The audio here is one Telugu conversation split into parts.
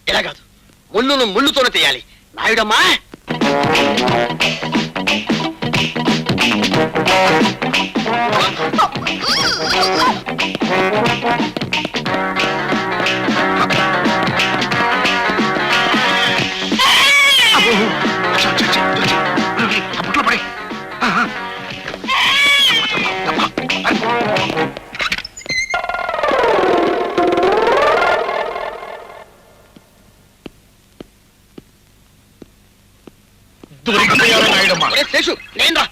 ఇలా కాదు, ముళ్ళును ముళ్ళుతోనే తీయాలి. నాయుడమ్మా,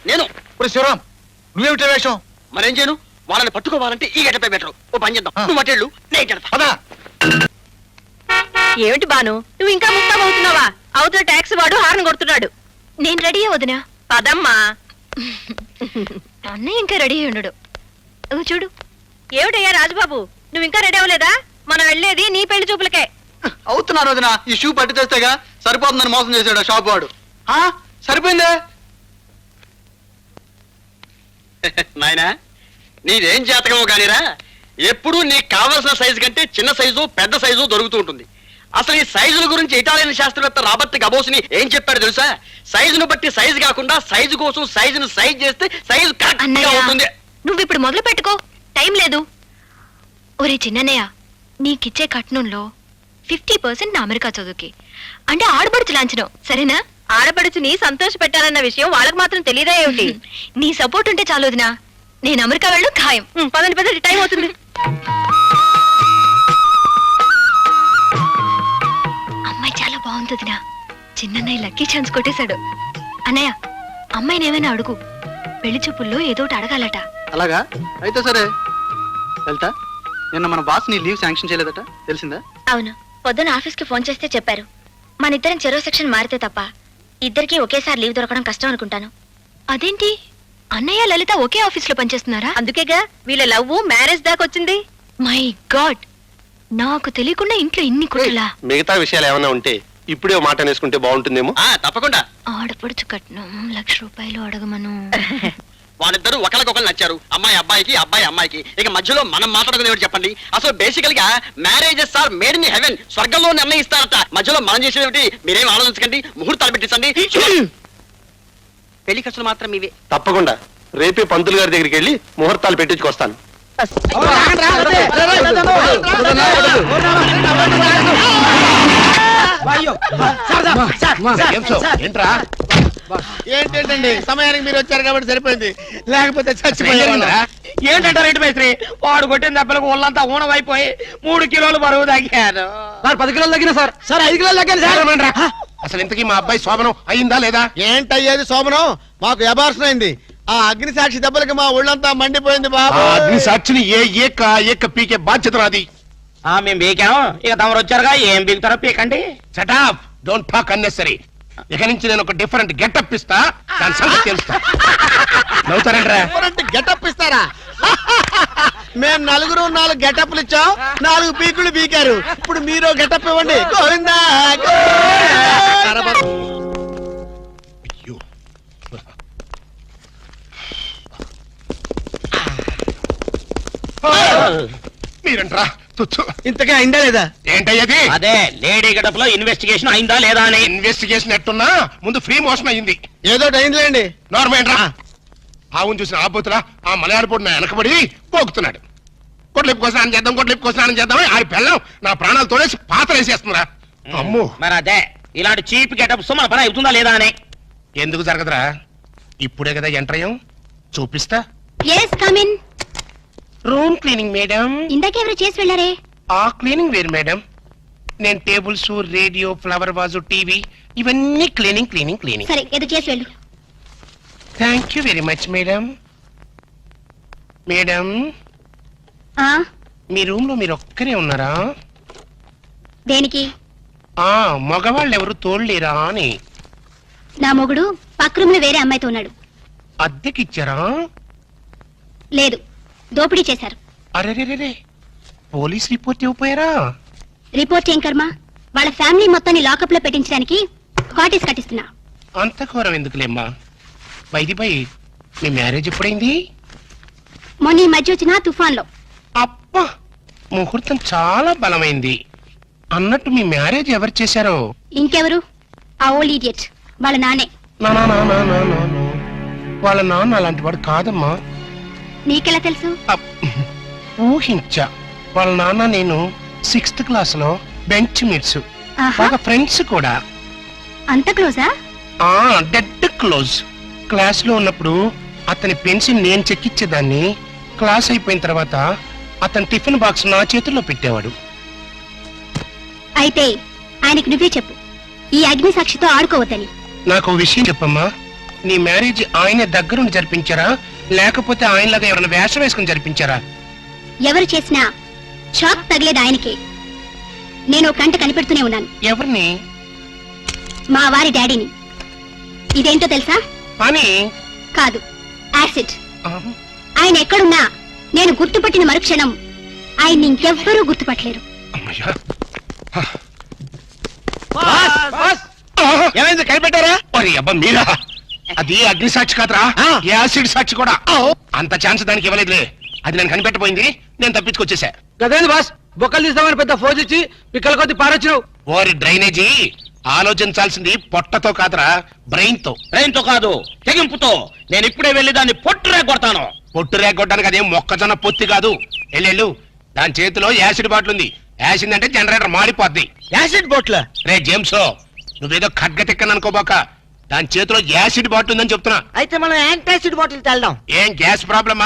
నేను శివరాం, నువ్వేమిటి వేషం? మరేం చేయను? వాళ్ళని పట్టుకోవాలంటే ఈ గడ్డపై బెటరు. ఓ పని చేద్దాం, నువ్వు అటెళ్ళు, నేను గడపా. ఏమిటి బాను, నువ్వు ఇంకా ముస్తాబవుతున్నావా? అవతల ట్యాక్సీ వాడు హార్న్ కొడుతున్నాడు. నేను రెడీ వదినా. పదమ్మా. అన్నయ్య ఇంకా రెడీ అయి ఉండడు. చూడు. ఏమిటయ్యా రాజుబాబు, నువ్వు ఇంకా రెడీ అవ్వలేదా? మనం వెళ్ళేది నీ పెళ్లి చూపులకే. అవుతున్నా రోజున ఈ షూ పట్టి తెస్తేగా సరిపోతుందని మోసం చేశాడు షాప్ వాడు. సరిపోయిందే నాయనా, నీదేం జాతకమో కానీరా, ఎప్పుడు నీకు కావలసిన సైజు కంటే చిన్న సైజు పెద్ద సైజు దొరుకుతూ ఉంటుంది. అసలు ఈ సైజుల గురించి ఇటాలియన్ శాస్త్రవేత్త రాబర్ట్ గబోసిని ఏం చెప్పాడు తెలుసా? సైజును బట్టి సైజు కాకుండా సైజు కోసం సైజును సైజ్ చేస్తే సైజు కరెక్ట్ గా ఉంటుంది. నువ్వు ఇప్పుడు మొదలు పెట్టుకో, టైం లేదు. ఒరే చిన్నయ్య, నీకిచ్చే కట్నంలో 50% నా అమెరికా చదువుకి, అంటే ఆడపడుచు లాంఛనం, సరేనా? ఆడపడుచుని సంతోష పెట్టాలన్న విషయం వాళ్ళకి మాత్రం తెలియదా ఏమిటి? నీ సపోర్ట్ ఉంటే చాలు వదినా, నేను అమెరికా వెళ్ళు ఖాయం. పదండి పదండి, టైం అవుతుంది. అమ్మాయి చాలా బాగుంటుందినా. చిన్నన్నయ్య లక్కీ ఛాన్స్ కొట్టేశాడు. అన్నయ్య, అమ్మాయిని ఏమైనా అడుగు, పెళ్లి చూపుల్లో ఏదో ఒకటి అడగాలట. అలాగా? అయితే సరే. వెళ్తా. నిన్న మన బాస్ నీ లీవ్ శాంక్షన్ చేయలేదట, తెలిసిందా? అవును, పొద్దున ఆఫీస్ కి ఫోన్ చేస్తే చెప్పారు. మన ఇద్దరం చెరో సెక్షన్ మారితే తప్ప ఇద్దరికి ఒకేసారి లీవ్ దొరకడం కష్టం అనుకుంటాను. అదేంటి, అన్నయ్య లలిత ఒకే ఆఫీస్ లో పనిచేస్తున్నారా? అందుకేగా వీళ్ళ లవ్ మ్యారేజ్ దాకా వచ్చింది. మై గాడ్, నాకు తెలియకుండా ఇంట్లో ఇన్ని కుట్రలా. మిగతా విషయాలు ఏమైనా ఉంటే ఇప్పుడే మాట అనేసుకుంటే బాగుంటుందేమో. తప్పకుండా. ఆడపడుచు కట్నం 1,00,000 రూపాయలు అడగమను. వాళ్ళిద్దరూ ఒకరికొకరు నచ్చారు, అమ్మాయి అబ్బాయికి, అబ్బాయి అమ్మాయికి. ఇక మధ్యలో మనం మాట్లాడుకునేది చెప్పండి. అసలు బేసికల్ గా marriages are made in heaven, స్వర్గంలో నిర్ణయిస్తారట. మధ్యలో మనం చేసేది మీరేం ఆలోచించకండి, ముహూర్తాలు పెట్టించండి. పెళ్లి ఖర్చులు మాత్రం ఇవే. తప్పకుండా రేపే పంతులు గారి దగ్గరికి వెళ్ళి ముహూర్తాలు పెట్టించుకొస్తాను. ఏంటండి, సమయానికి మీరు వచ్చారు కాబట్టి సరిపోయింది, లేకపోతే చచ్చిపోయారు. ఏంటంటారు మేస్త్రి? వాడు కొట్టిన దెబ్బలకు ఒళ్ళంతా ఊనమైపోయి 3 కిలోలు బరువు తగ్గాను. 10 కిలోలు తగ్గిన సార్. 5 కిలోలు తగ్గాను సార్. అసలు ఇంతకీ మా అబ్బాయి శోభనం అయిందా లేదా? ఏంటయ్యేది శోభనం? మాకు అబార్షన్ అయింది. ఆ అగ్ని సాక్షి దెబ్బలకి మా ఒళ్ళంతా మండిపోయింది బాబు. అగ్ని సాక్షిని ఏక పీకే బాధ్యత నాది. మేము బీకాం, ఇక తమరు వచ్చారుగా, ఏం బీకుతారో పీకండి. Shut up, don't talk unnecessary. ఇక నుంచి నేను ఒక డిఫరెంట్ గెటప్ ఇస్తా, దాని సంగతి తెలుస్తా. నవ్వుతారంట్రా? గెటప్ ఇస్తారా? మేము 4 గెటప్లు ఇచ్చాం, 4 పీకులు పీకారు. ఇప్పుడు మీరు గెటప్ ఇవ్వండి. గోవిందా మీరంట్రా? ఇంతకే అయిందా లేదా? ఏంటయ్యది? అదే లేడీ గెటప్ లో ఇన్వెస్టిగేషన్ అయిందా లేదా అని. ఇన్వెస్టిగేషన్ ఎట్టున్నా ముందు ఫ్రీ మోషన్ అయింది. ఏదో అయిందిలేండి. నార్మేంట్రా? ఆవును చూసిన ఆపోతులా ఆ మలయాళ పొడి నా వెనకబడి పోగుతున్నాడు. కొట్లిప్పు కోసం చేద్దాం, కొట్లిప్పు కోసం చేద్దాం, ఆ పిల్లం నా ప్రాణాలు తోడేసి పాత్ర వేసేస్తుందిరా. అమ్ము, మరి అదే ఇలాంటి చీప్ గెటప్స్ మన పని అవుతుందా లేదా అని. ఎందుకు జరగదురా? ఇప్పుడే కదా ఎంటర్ అయ్యాం, చూపిస్తా. Room cleaning madam. ఇందాకెవరు చేసి వెళ్ళారే? ఆ క్లీనింగ్ వేరు మేడం. నేను tables, radio, flower vase, TV ఇవన్నీ క్లీనింగ్. సరే, ఏదో చేసి వెళ్ళు. Thank you very much madam. Madam, me room లో మీరు ఒక్కరే ఉన్నారా? దేనికి? మగవాళ్ళు ఎవరు తోడలేరా అని. నా మొగుడు పక్క రూమ్ లో వేరే అమ్మాయితో ఉన్నాడు. అద్దెకిచ్చారా? లేదు, దోపిడీ చేశారు. అరే, పోలీస్ రిపోర్ట్ ఇవ్వపోయారా? రిపోర్ట్ ఏం కర్మ, వాళ్ళ ఫ్యామిలీ మొత్తాన్ని లాకప్ లో పెట్టించడానికి కాటేజ్ కట్టిస్తున్నా. అంత ఘోరం ఎందుకులేమ్మా. వైదిపై మీ మ్యారేజ్ ఎప్పుడైంది? మొన్న ఈ మధ్య వచ్చిన తుఫాన్ లో. అబ్బా, ముహూర్తం చాలా బలమైంది. అన్నట్టు మీ మ్యారేజ్ ఎవరు చేశారో? ఇంకెవరు? ఆ ఓల్డ్ ఇడియట్ వాళ్ళ నానే. నా నా నా నా నా నా నా. వాళ్ళ నాన్న అలాంటి వాడు కాదమ్మా. నీకెలా తెలుసు? అప్. ఊహించా. వాళ్ళ నాన్న నేను 6th క్లాస్ లో బెంచ్ మీట్స్, ఆహా, బాగా ఫ్రెండ్స్ కూడా. అంత క్లోజా? ఆ డెడ్ క్లోజ్. క్లాస్ లో ఉన్నప్పుడు అతని పెన్సిల్ నేను చెక్కిచ్చేదాన్ని. క్లాస్ అయిపోయిన తర్వాత అతని టిఫిన్ బాక్స్ నా చేతుల్లో పెట్టేవాడు. అయితే ఆయనకి నువ్వే చెప్పు, ఈ అగ్ని సాక్షితో ఆడుకోవద్దని. నాకు ఓ విషయం చెప్పమ్మా. నీ మ్యారేజ్ ఆయన దగ్గరుండి జరిపించారా, లేకపోతే ఆయనలాగా ఎవరైనా వేషం వేసుకుని జరిపించారా? ఎవరు చేసినా షాక్ తగిలేది ఆయనకే. నేను ఒక కంట కనిపెడుతూనే ఉన్నాను, ఎవరిని? మా వారి డాడీని. ఇదేంటో తెలుసా? అని కాదు, యాసిడ్. ఆయన ఎక్కడున్నా నేను గుర్తుపట్టిన మరుక్షణం ఆయన్ని ఇంకెవ్వరూ గుర్తుపట్టలేరు. అమ్మయ్యా. ఏమైంది, కనిపెట్టారా? ఒరే అబ్బా మీరా, అది అగ్ని సాక్షి కాదురా, యాసిడ్ సాక్షి కూడా. అంత ఛాన్స్ దానికి ఇవ్వలేదులే. అది నేను కనిపెట్టబోయింది, నేను తప్పించుకొచ్చేసా. గదేంది బాస్, బొక్కలు తీస్తామని పెద్ద ఫోజ్ ఇచ్చి పిక్కల కొద్ది పారొచ్చినావు. ఓరి డ్రైనేజీ, ఆలోచించాల్సింది పొట్టతో కాదురా, బ్రెయిన్ తో. ట్రైన్ తో కాదు, తెగింపుతో. నేను ఇప్పుడే వెళ్ళి దాన్ని పొట్టురే కొడతాను. పొట్టు రేగొట్టడానికి అదేం మొక్కజొన్న పొత్తి కాదు. ఎల్లెళ్ళు, దాని చేతిలో యాసిడ్ బాటిల్ ఉంది. యాసిడ్ అంటే జనరేటర్ మాడిపోద్ది. యాసిడ్ బోట్ల రే జేమ్స్, నువ్వేదో ఖడ్గ తిక్కని అనుకోబాక. దాని చేతిలో యాసిడ్ బాటిల్ ఉందని చెప్తున్నా. అయితే మనం యాంటాసిడ్ బాటిల్ తెల్దాం. ఏం గ్యాస్ ప్రాబ్లమా?